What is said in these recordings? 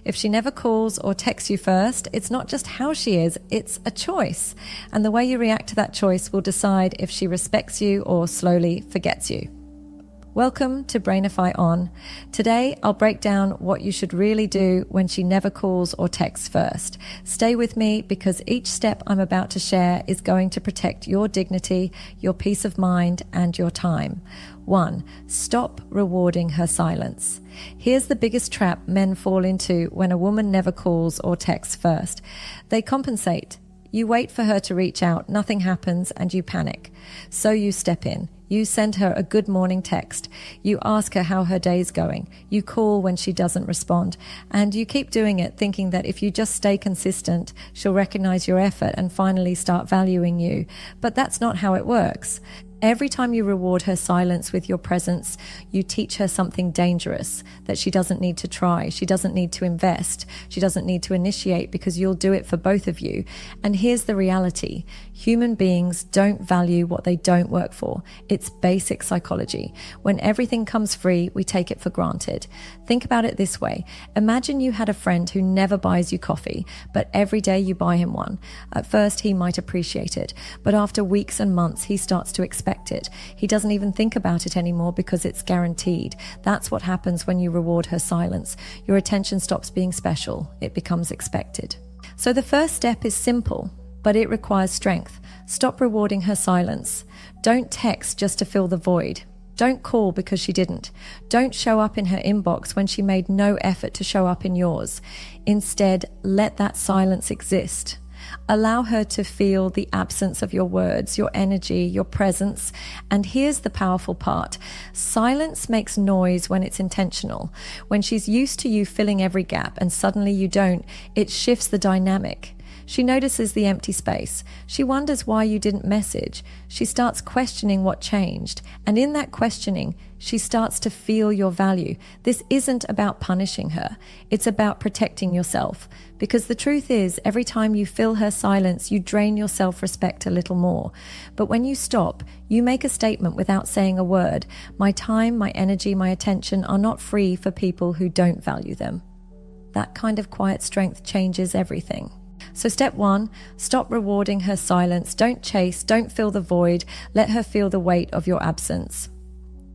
If she never calls or texts you first, it's not just how she is, it's a choice. And the way you react to that choice will decide if she respects you or slowly forgets you. Welcome to Brainify On. Today, I'll break down what you should really do when she never calls or texts first. Stay with me because each step I'm about to share is going to protect your dignity, your peace of mind, and your time. 1. Stop rewarding her silence. Here's the biggest trap men fall into when a woman never calls or texts first. They compensate. You wait for her to reach out, nothing happens, and you panic. So you step in. You send her a good morning text. You ask her how her day's going. You call when she doesn't respond. And you keep doing it thinking that if you just stay consistent, she'll recognize your effort and finally start valuing you. But that's not how it works. Every time you reward her silence with your presence, you teach her something dangerous that she doesn't need to try, she doesn't need to invest, she doesn't need to initiate because you'll do it for both of you. And here's the reality. Human beings don't value what they don't work for. It's basic psychology. When everything comes free, we take it for granted. Think about it this way. Imagine you had a friend who never buys you coffee, but every day you buy him one. At first, he might appreciate it, but after weeks and months, he starts to expect it. He doesn't even think about it anymore because it's guaranteed. That's what happens when you reward her silence. Your attention stops being special. It becomes expected. So the first step is simple, but it requires strength. Stop rewarding her silence. Don't text just to fill the void. Don't call because she didn't. Don't show up in her inbox when she made no effort to show up in yours. Instead, let that silence exist. Allow her to feel the absence of your words, your energy, your presence. And here's the powerful part. Silence makes noise when it's intentional. When she's used to you filling every gap and suddenly you don't, it shifts the dynamic. She notices the empty space. She wonders why you didn't message. She starts questioning what changed. And in that questioning, she starts to feel your value. This isn't about punishing her. It's about protecting yourself. Because the truth is, every time you fill her silence, you drain your self-respect a little more. But when you stop, you make a statement without saying a word. My time, my energy, my attention are not free for people who don't value them. That kind of quiet strength changes everything. So step 1, stop rewarding her silence. Don't chase, don't fill the void. Let her feel the weight of your absence.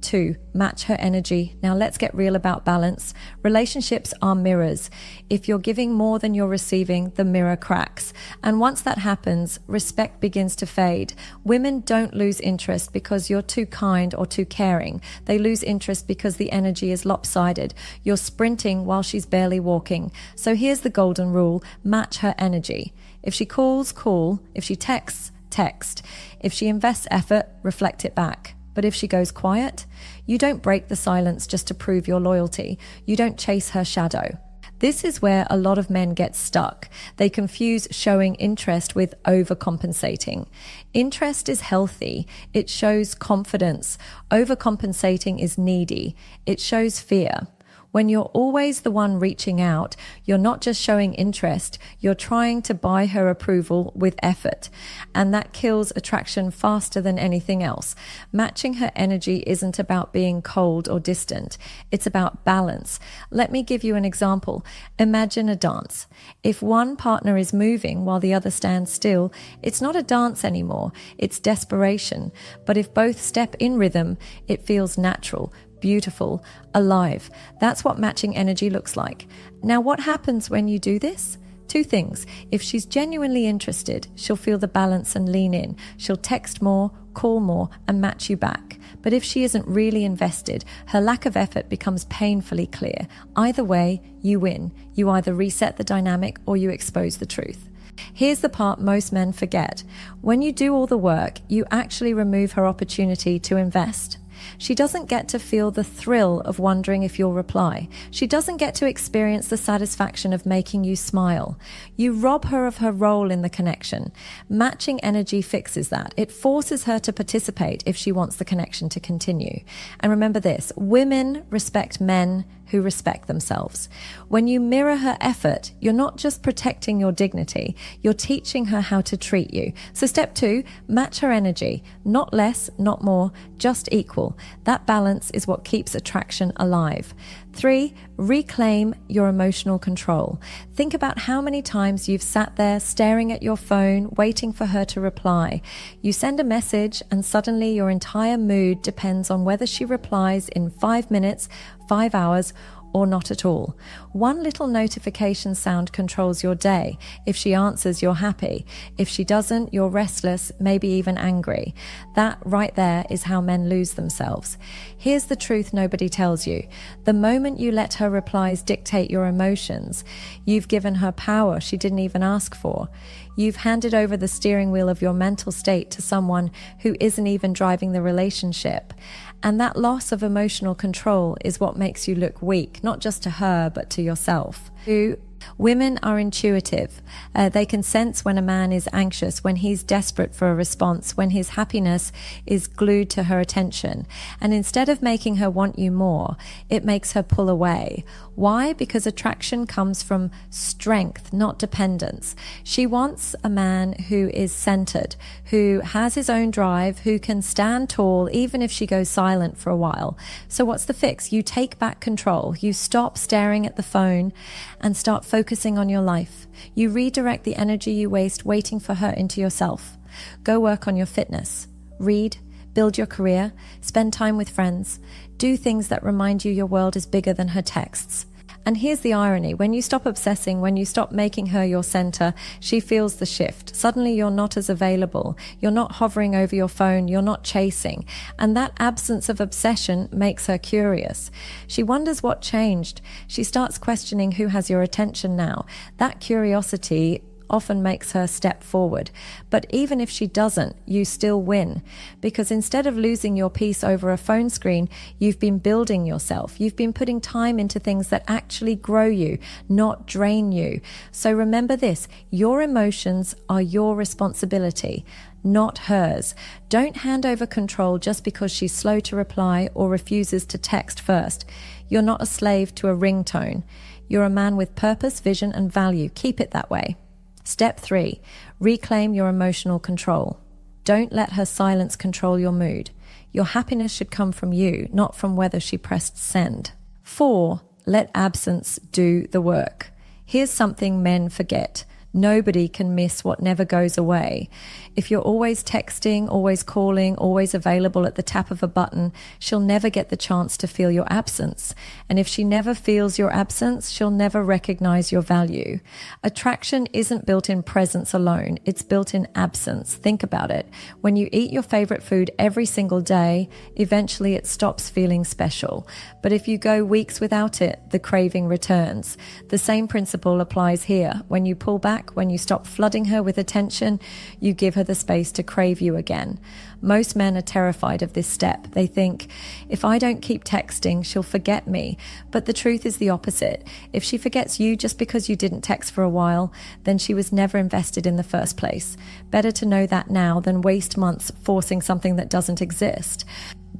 2, match her energy. Now let's get real about balance. Relationships are mirrors. If you're giving more than you're receiving, the mirror cracks. And once that happens, respect begins to fade. Women don't lose interest because you're too kind or too caring. They lose interest because the energy is lopsided. You're sprinting while she's barely walking. So here's the golden rule. Match her energy. If she calls, call. If she texts, text. If she invests effort, reflect it back. But if she goes quiet, you don't break the silence just to prove your loyalty. You don't chase her shadow. This is where a lot of men get stuck. They confuse showing interest with overcompensating. Interest is healthy. It shows confidence. Overcompensating is needy. It shows fear. When you're always the one reaching out, you're not just showing interest, you're trying to buy her approval with effort. And that kills attraction faster than anything else. Matching her energy isn't about being cold or distant. It's about balance. Let me give you an example. Imagine a dance. If one partner is moving while the other stands still, it's not a dance anymore. It's desperation. But if both step in rhythm, it feels natural, beautiful, alive. That's what matching energy looks like. Now, what happens when you do this? 2 things. If she's genuinely interested, she'll feel the balance and lean in. She'll text more, call more, and match you back. But if she isn't really invested, her lack of effort becomes painfully clear. Either way, you win. You either reset the dynamic or you expose the truth. Here's the part most men forget. When you do all the work, you actually remove her opportunity to invest. She doesn't get to feel the thrill of wondering if you'll reply. She doesn't get to experience the satisfaction of making you smile. You rob her of her role in the connection. Matching energy fixes that. It forces her to participate if she wants the connection to continue. And remember this, women respect men who respect themselves. When you mirror her effort, you're not just protecting your dignity, you're teaching her how to treat you. So step 2, match her energy. Not less, not more, just equal. That balance is what keeps attraction alive. 3, reclaim your emotional control. Think about how many times you've sat there staring at your phone, waiting for her to reply. You send a message and suddenly your entire mood depends on whether she replies in 5 minutes, 5 hours, or not at all. One little notification sound controls your day. If she answers, you're happy. If she doesn't, you're restless, maybe even angry. That right there is how men lose themselves. Here's the truth nobody tells you. The moment you let her replies dictate your emotions, you've given her power she didn't even ask for. You've handed over the steering wheel of your mental state to someone who isn't even driving the relationship. And that loss of emotional control is what makes you look weak, not just to her, but to yourself. 2, women are intuitive. They can sense when a man is anxious, when he's desperate for a response, when his happiness is glued to her attention. And instead of making her want you more, it makes her pull away. Why? Because attraction comes from strength, not dependence. She wants a man who is centered, who has his own drive, who can stand tall even if she goes silent for a while. So what's the fix? You take back control. You stop staring at the phone and start focusing on your life. You redirect the energy you waste waiting for her into yourself. Go work on your fitness. Read. Build your career. Spend time with friends. Do things that remind you your world is bigger than her texts. And here's the irony. When you stop obsessing, when you stop making her your center, she feels the shift. Suddenly you're not as available. You're not hovering over your phone. You're not chasing. And that absence of obsession makes her curious. She wonders what changed. She starts questioning who has your attention now. That curiosity often makes her step forward. But even if she doesn't, you still win. Because instead of losing your peace over a phone screen, you've been building yourself. You've been putting time into things that actually grow you, not drain you. So remember this, your emotions are your responsibility, not hers. Don't hand over control just because she's slow to reply or refuses to text first. You're not a slave to a ringtone. You're a man with purpose, vision, and value. Keep it that way. Step 3, reclaim your emotional control. Don't let her silence control your mood. Your happiness should come from you, not from whether she pressed send. 4, let absence do the work. Here's something men forget. Nobody can miss what never goes away. If you're always texting, always calling, always available at the tap of a button, she'll never get the chance to feel your absence. And if she never feels your absence, she'll never recognize your value. Attraction isn't built in presence alone. It's built in absence. Think about it. When you eat your favorite food every single day, eventually it stops feeling special. But if you go weeks without it, the craving returns. The same principle applies here. When you pull back, when you stop flooding her with attention, you give her the space to crave you again. Most men are terrified of this step. They think, if I don't keep texting, she'll forget me. But the truth is the opposite. If she forgets you just because you didn't text for a while, then she was never invested in the first place. Better to know that now than waste months forcing something that doesn't exist.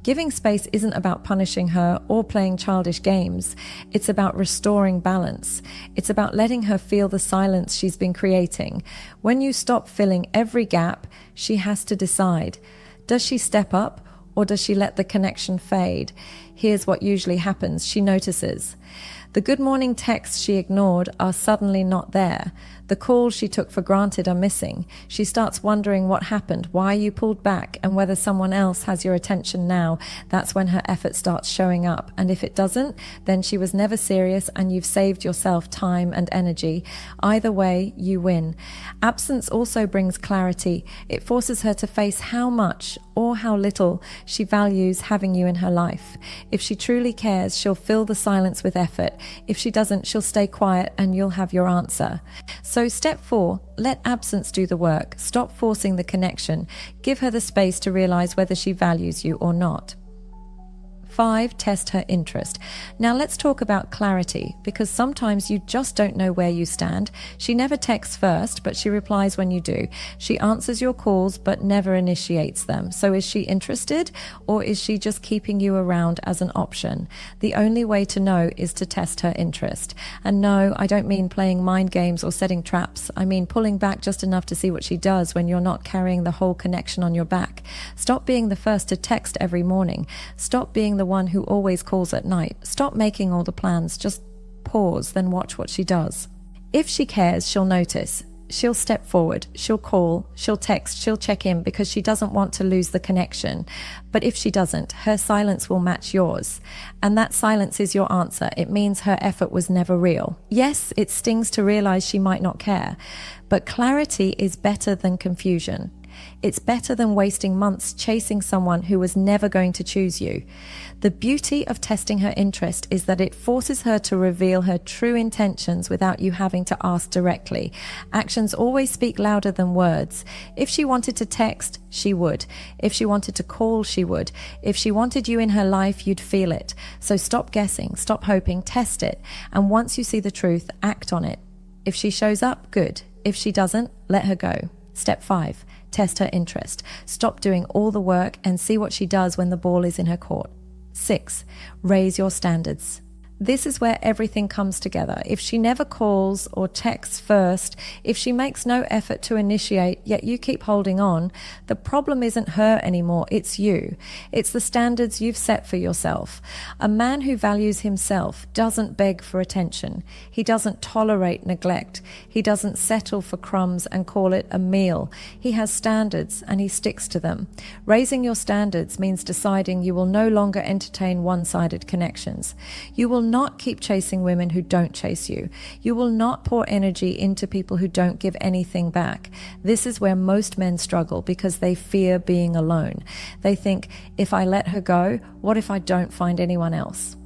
Giving space isn't about punishing her or playing childish games. It's about restoring balance. It's about letting her feel the silence she's been creating. When you stop filling every gap, she has to decide. Does she step up or does she let the connection fade? Here's what usually happens. She notices. The good morning texts she ignored are suddenly not there. The calls she took for granted are missing. She starts wondering what happened, why you pulled back, and whether someone else has your attention now. That's when her effort starts showing up. And if it doesn't, then she was never serious and you've saved yourself time and energy. Either way, you win. Absence also brings clarity. It forces her to face how much or how little she values having you in her life. If she truly cares, she'll fill the silence with effort. If she doesn't, she'll stay quiet and you'll have your answer. So step 4, let absence do the work. Stop forcing the connection. Give her the space to realize whether she values you or not. 5, test her interest. Now let's talk about clarity, because sometimes you just don't know where you stand. She never texts first, but she replies when you do. She answers your calls, but never initiates them. So is she interested, or is she just keeping you around as an option? The only way to know is to test her interest. And no, I don't mean playing mind games or setting traps. I mean pulling back just enough to see what she does when you're not carrying the whole connection on your back. Stop being the first to text every morning. Stop being the the one who always calls at night. Stop making all the plans. Just pause, then watch what she does. If she cares, she'll notice. She'll step forward, she'll call, she'll text, she'll check in because she doesn't want to lose the connection. But if she doesn't, her silence will match yours. And that silence is your answer. It means her effort was never real. Yes, it stings to realize she might not care, but clarity is better than confusion. It's better than wasting months chasing someone who was never going to choose you. The beauty of testing her interest is that it forces her to reveal her true intentions without you having to ask directly. Actions always speak louder than words. If she wanted to text, she would. If she wanted to call, she would. If she wanted you in her life, you'd feel it. So stop guessing, stop hoping, test it. And once you see the truth, act on it. If she shows up, good. If she doesn't, let her go. Step 5. Test her interest. Stop doing all the work and see what she does when the ball is in her court. 6. Raise your standards. This is where everything comes together. If she never calls or texts first, if she makes no effort to initiate, yet you keep holding on, the problem isn't her anymore, it's you. It's the standards you've set for yourself. A man who values himself doesn't beg for attention. He doesn't tolerate neglect. He doesn't settle for crumbs and call it a meal. He has standards and he sticks to them. Raising your standards means deciding you will no longer entertain one-sided connections. You will not keep chasing women who don't chase you. You will not pour energy into people who don't give anything back. This is where most men struggle because they fear being alone. They think, if I let her go, what if I don't find anyone else?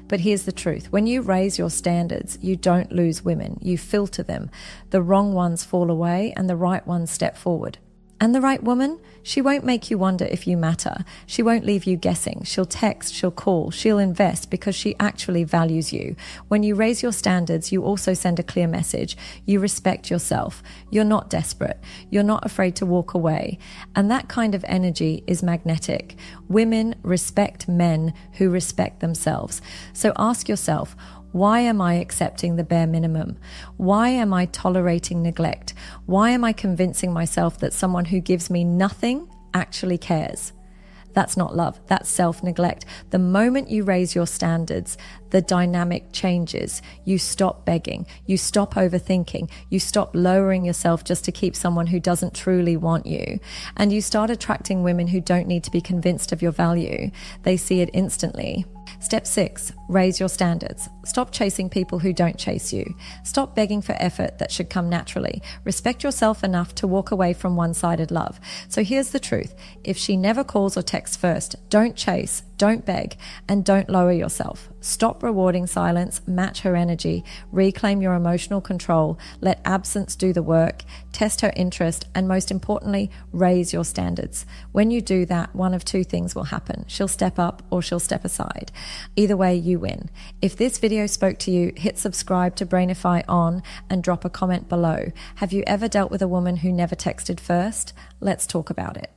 But here's the truth. When you raise your standards, you don't lose women. You filter them. The wrong ones fall away and the right ones step forward. And the right woman, she won't make you wonder if you matter. She won't leave you guessing. She'll text, she'll call, she'll invest because she actually values you. When you raise your standards, you also send a clear message. You respect yourself. You're not desperate. You're not afraid to walk away. And that kind of energy is magnetic. Women respect men who respect themselves. So ask yourself, why am I accepting the bare minimum? Why am I tolerating neglect? Why am I convincing myself that someone who gives me nothing actually cares? That's not love. That's self-neglect. The moment you raise your standards, the dynamic changes. You stop begging. You stop overthinking. You stop lowering yourself just to keep someone who doesn't truly want you. And you start attracting women who don't need to be convinced of your value. They see it instantly. Step 6, raise your standards. Stop chasing people who don't chase you. Stop begging for effort that should come naturally. Respect yourself enough to walk away from one-sided love. So here's the truth. If she never calls or texts first, don't chase, don't beg, and don't lower yourself. Stop rewarding silence, match her energy, reclaim your emotional control, let absence do the work, test her interest, and most importantly, raise your standards. When you do that, one of two things will happen. She'll step up or she'll step aside. Either way, you win. If this video spoke to you, hit subscribe to Brainify on and drop a comment below. Have you ever dealt with a woman who never texted first? Let's talk about it.